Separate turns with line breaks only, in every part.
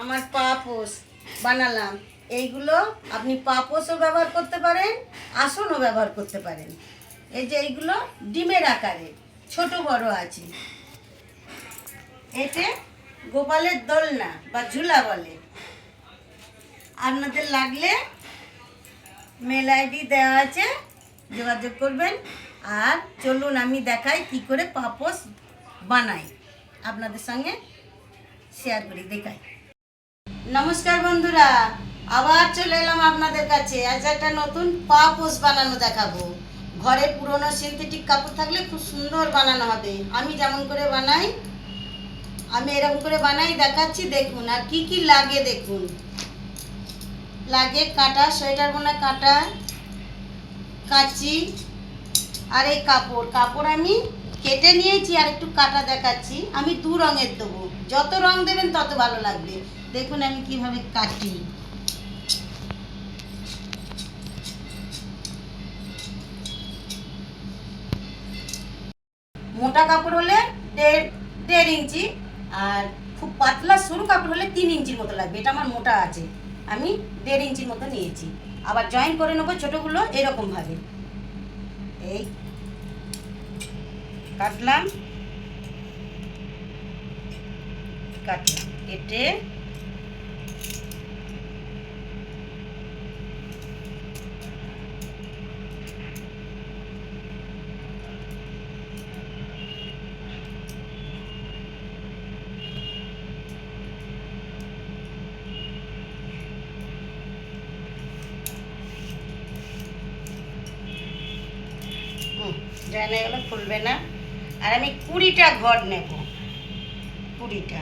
আমার পাপোশ বানালাম। এইগুলো আপনি পাপোশও ব্যবহার করতে পারেন, আসনও ব্যবহার করতে পারেন। এই যে এইগুলো ডিমের আকারে ছোট বড় আছে। এতে গোপালের দোলনা বা ঝুলা বলে। আপনাদের লাগলে মেল আইডি দেওয়া আছে, যোগাযোগ করবেন। আর চলুন আমি দেখাই কি করে পাপোশ বানাই, আপনাদের সঙ্গে শেয়ার করি, দেখাই। নমস্কার বন্ধুরা, আবার চলে এলাম আপনাদের কাছে। আজ একটা নতুন পাপোশ বানানো দেখাবো। ঘরে পুরনো সিনথেটিক কাপড় থাকলে খুব সুন্দর বানানো হবে। আমি যেমন করে বানাই, আমি এরকম করে বানাই, দেখাচ্ছি, দেখুন। আর কি কি লাগে দেখুন। লাগে কাঁটা, সোয়েটার বোনা কাঁটা, কাঁচি, আর এই কাপড় আমি কেটে নিয়েছি। আর একটু কাটা দেখাচ্ছি। আমি 2 রঙের দেবো, যত রং দেবেন তত ভালো লাগবে। দেখুন আমি কিভাবে কাটি। মোটা কাপড় হলে 1.5 ইঞ্চি, আর খুব পাতলা সরু কাপড় হলে 3 ইঞ্চির মতো লাগবে। এটা আমার মোটা আছে, আমি 1.5 ইঞ্চির মতো নিয়েছি। আবার জয়েন করে নেবো ছোটোগুলো এরকম ভাবে। এই কাটলাম, কেটে জয়েন হয়ে গেলে খুলবে না। আর আমি 20টা ঘর নেব, 20টা।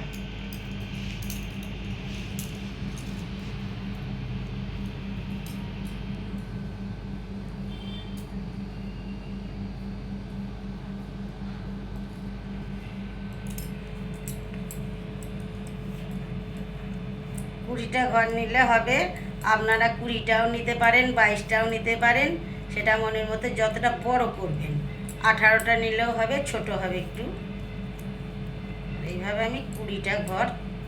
কুড়িটা ঘর নিলে হবে। আপনারা 20টাও নিতে পারেন, 22টাও নিতে পারেন, সেটা মনের মতো যতটা বড় করবেন। 18টা নিলেও হবে, ছোট হবে একটু। এইভাবে আমি 20টা ঘর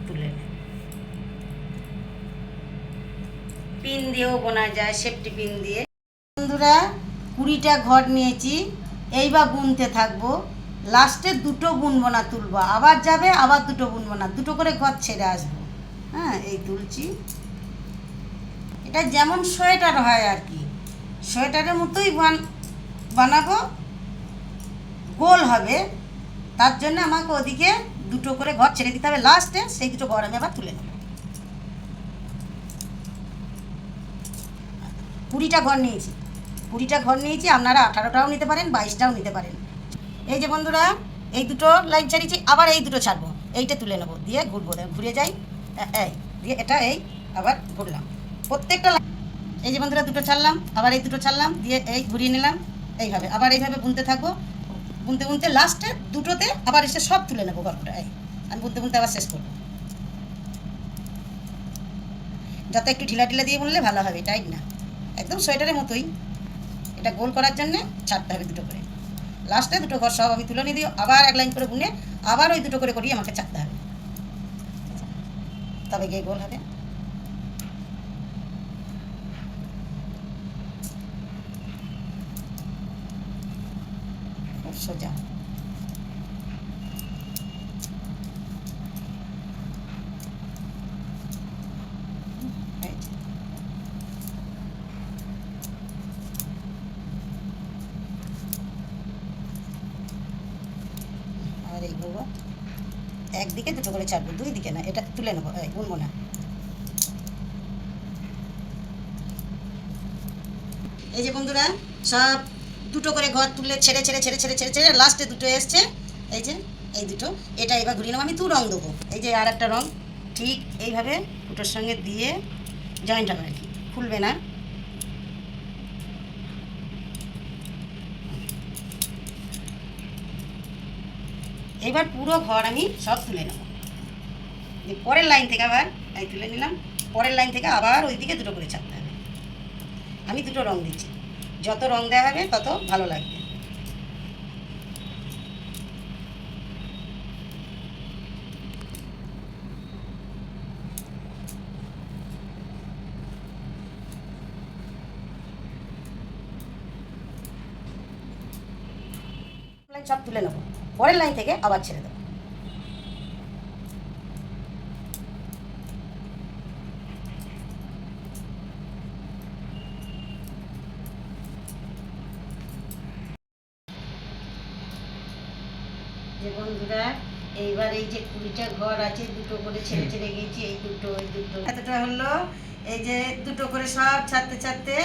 তুলে নেব। পিন দিয়েও বোনা যায়, সেফটি পিন দিয়ে। বন্ধুরা, 20টা ঘর নিয়েছি। এইবার বুনতে থাকবো। লাস্টে 2টো বুনবো না, তুলবো, আবার যাবে, আবার 2টো বুনবো না, 2টো করে ঘর ছেড়ে আসবো। হ্যাঁ, এই তুলছি। এটা যেমন সোয়েটার হয় আর কি, সোয়েটারের মতোই বানাবো, গোল হবে। তার জন্য আমাকে ওদিকে 2টো করে ঘর ছেড়ে দিতে হবে। লাস্টে সেই 2টো ঘর আমি আবার তুলে নেব। 20টা ঘর নিয়েছি, 20টা ঘর নিয়েছি। আপনারা 18টাও নিতে পারেন, 22টাও নিতে পারেন। এই যে বন্ধুরা, এই 2টো লাইন ছাড়িয়েছি, আবার এই 2টো ছাড়বো। এইটা তুলে নেবো, দিয়ে ঘুরবো, ঘুরে যাই, এই দিয়ে এটা, এই আবার ঘুরলাম প্রত্যেকটা। এই যে বন্ধুরা, 2টো ছাড়লাম, আবার এই 2টো ছাড়লাম, দিয়ে এই ঘুরিয়ে নিলাম। এইভাবে আবার এইভাবে বুনতে থাকবো। বুনতে বুনতে লাস্টে 2টোতে আবার এসে সব তুলে নেবো গল্পটা। এই আমি বুনতে বুনতে আবার শেষ করবো। যত একটু ঢিলা ঢিলা দিয়ে বুনলে ভালো হবে, টাইট না, একদম সোয়েটারের মতোই। এটা গোল করার জন্যে ছাড়তে হবে 2টো করে। লাস্টে 2টো ঘর সব আমি তুলে নিয়ে দিই, আবার 1 লাইন করে বুনে আবার ওই 2টো করে করিয়ে আমাকে ছাড়তে হবে, তবে গিয়ে গোল হবে। খুব সোজা। আর এই ঘুরবো, একদিকে 2টো করে ছাড়বো, 2 দিকে না, এটা তুলে নেবো, এই বুনবো না। এই যে বন্ধুরা, সব 2টো করে ঘর তুলে ছেড়ে ছেড়ে ছেড়ে ছেড়ে ছেড়ে ছেড়ে লাস্টে 2টো এসছে। এই যে এই 2টো, এটা এবার ঘুরিয়ে নেবো। আমি 2 রঙ দেবো। এই যে আর একটা রঙ, ঠিক এইভাবে 2টোর সঙ্গে দিয়ে জয়েন্ট হবে আর কি, খুলবে না। এবার পুরো ঘর আমি সব তুলে নেব। পরের লাইন থেকে আবার এই তুলে নিলাম, পরের লাইন থেকে আবার ওই দিকে 2টো করে ছাড়তে হবে। আমি 2টো রঙ দিচ্ছি, যত রঙ দেওয়া হবে তত ভালো লাগবে। সব তুলে নেবো, পরের লাইন থেকে আবার ছেড়ে দেবো। যে বন্ধুরা, এইবার এই যে 20টা ঘর আছে, দুটো করে ছেড়ে ছেড়ে গেছি, এই দুটো ওই দুটো, এতটা হলো। এই যে দুটো করে সব ছাড়তে ছাড়তে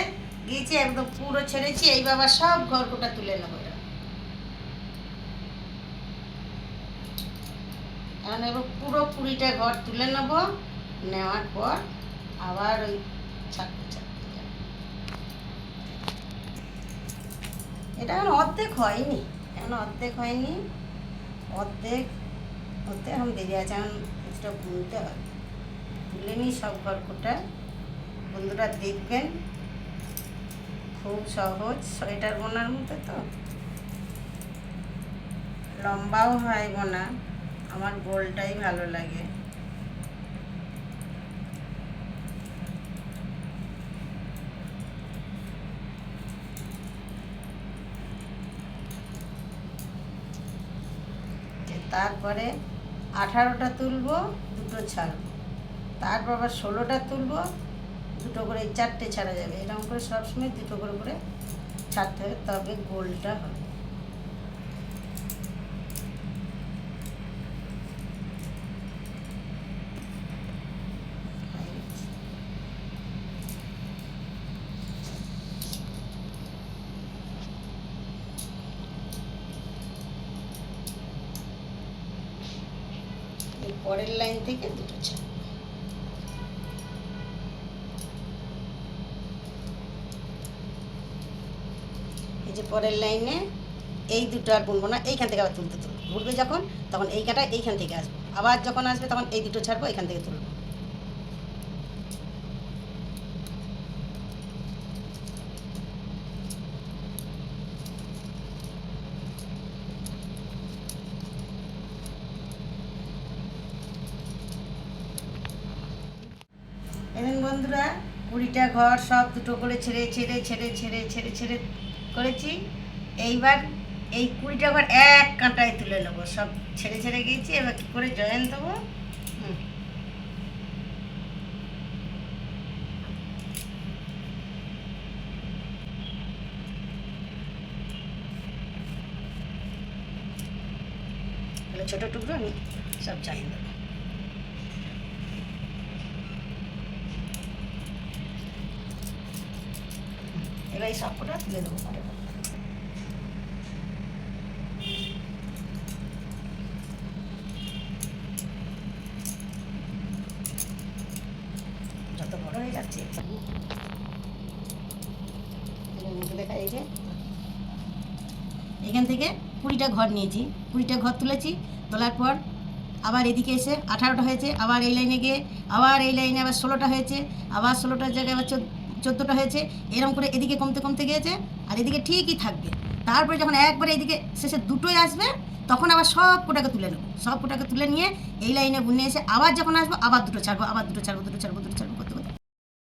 গিয়েছি, একদম পুরো ছেড়েছি। এই বাবা সব ঘর কোটা তুলে নেবো। এখন এবার পুরো 20টা ঘর তুলে নেব, নেওয়ার পর আবার ওই ছাড়তে ছাড়তে যাবো। এটা এখন অর্ধেক হয়নি, অর্ধেক হতে এখন দেরি আছে। এখন এটা বুনতে হবে, তুলে নিই সব ঘর কোটা। বন্ধুরা দেখবেন, খুব সহজ, সোয়েটার বোনার মতো। তো লম্বাও হয় বোনা, আমার গোলটাই ভালো লাগে। তারপরে 18টা তুলবো, দুটো ছাড়বো, তারপর আবার 16টা তুলবো, দুটো করে, 4টে ছাড়া যাবে। এরকম করে সবসময় দুটো করে করে ছাড়তে হবে, তবে গোলটা হবে। পরের লাইন থেকে দুটো ছাড়। এই যে পরের লাইনে এই দুটো আর বুনবো না, এইখান থেকে আবার তুলতে ঘুরবে যখন, তখন এই কাটা এইখান থেকে আসবো, আবার যখন আসবে তখন এই দুটো ছাড়বো, এখান থেকে তুলবো। এখন বন্ধুরা, 20টা ঘর সব দুটো করে ছেড়ে ছেড়ে ছেড়ে ছেড়ে ছেড়ে ছেড়ে করেছি। এইবার এই 20টা ঘর এক কাঁটায় তুলে নেবো, সব ছেড়ে ছেড়ে গিয়েছি। এবার কী করে জয়েন দেবো, ছোটো টুকরো আমি সব জয়েন দেবো। এবার এই সবকটা তুলে দেবো। যত বড় হয়ে যাচ্ছে দেখা, এই যে এখান থেকে 20টা ঘর নিয়েছি, 20টা ঘর তুলেছি। তোলার পর আবার এদিকে এসে 18টা হয়েছে, আবার এই লাইনে গিয়ে আবার এই লাইনে আবার 16টা হয়েছে, আবার 16টার জায়গায় আবার 14টা হয়েছে। এরকম করে এদিকে কমতে কমতে গিয়েছে, আর এদিকে ঠিকই থাকবে। তারপরে যখন একবারে এদিকে শেষে দুটোই আসবে, তখন আবার সব কোটাকে তুলে নেবো। সব কোটাকে তুলে নিয়ে এই লাইনে বুনে এসে আবার যখন আসবো, আবার দুটো ছাড়বো, আবার দুটো ছাড়বো, দুটো ছাড়বো, দুটো ছাড়বো করতে করতে।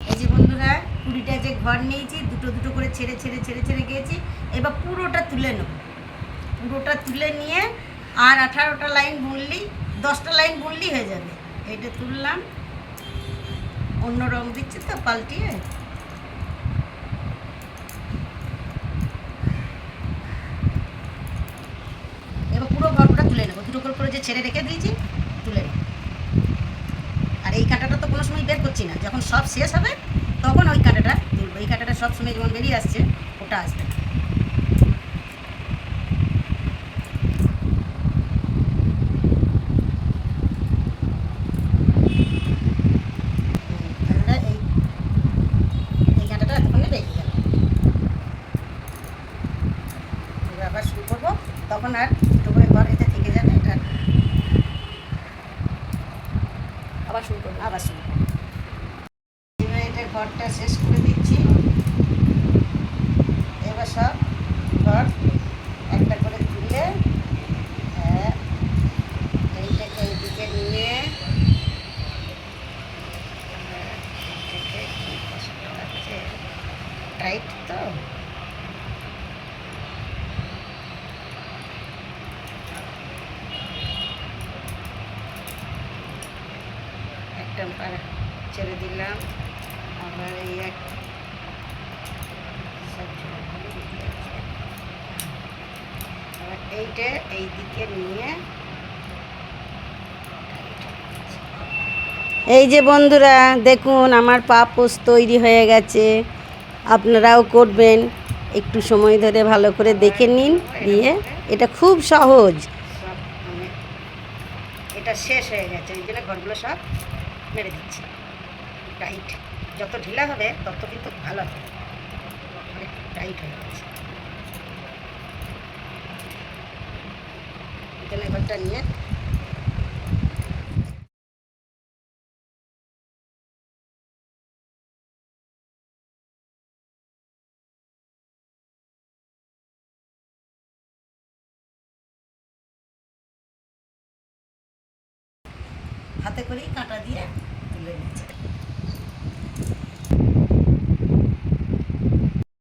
এই যে বন্ধুরা, 20টা যে ঘর নিয়েছি, দুটো দুটো করে ছেড়ে ছেড়ে ছেড়ে ছেড়ে গিয়েছি। এবার পুরোটা তুলে নেবো, পুরোটা তুলে নিয়ে আর 18টা লাইন বুনলেই, 10টা লাইন বুনলেই হয়ে যাবে। এইটা তুললাম, অন্য রং দিচ্ছে তো পাল্টিয়ে। এবার পুরো ঘরটা তুলে নেবো, দুটো করে যে ছেড়ে রেখে দিয়েছি তুলে নেবো। আর এই কাঁটাটা তো কোনো সময় বের করছি না, যখন সব শেষ হবে তখন ওই কাঁটাটা তুলবো। এই কাঁটাটা সব সময় যেমন বেরিয়ে আসছে, ওটা আসবে। আবার শুরু করবো, তখন আর দুটো করে ঘর এতে থেকে যাবে। এটা আবার শুরু করবো, আবার শুরু করবো। এবার এটা ঘরটা শেষ করে দিচ্ছি। এবার সব ঘর একটা করে তুলে এইটাকে এইদিকে নিয়ে টাইট তো টেম্পার ছেড়ে দিলাম, আবার এই এক আবার এইটা এই দিকে নিয়ে, এই যে বন্ধুরা দেখুন আমার পাপোশ তৈরি হয়ে গেছে। আপনারাও করবেন, একটু সময় ধরে ভালো করে দেখে নিন। দিয়ে এটা খুব সহজ, সব মানে এটা শেষ হয়ে গেছে, ওই জন্য ঘরগুলো সব মেরে দিচ্ছি। টাইট যত ঢিলা হবে তত কিন্তু ভালো হবে, অনেক টাইট হয়ে গেছে। এখানে ঘরটা নিয়ে হাতে করেই কাঁটা দিয়ে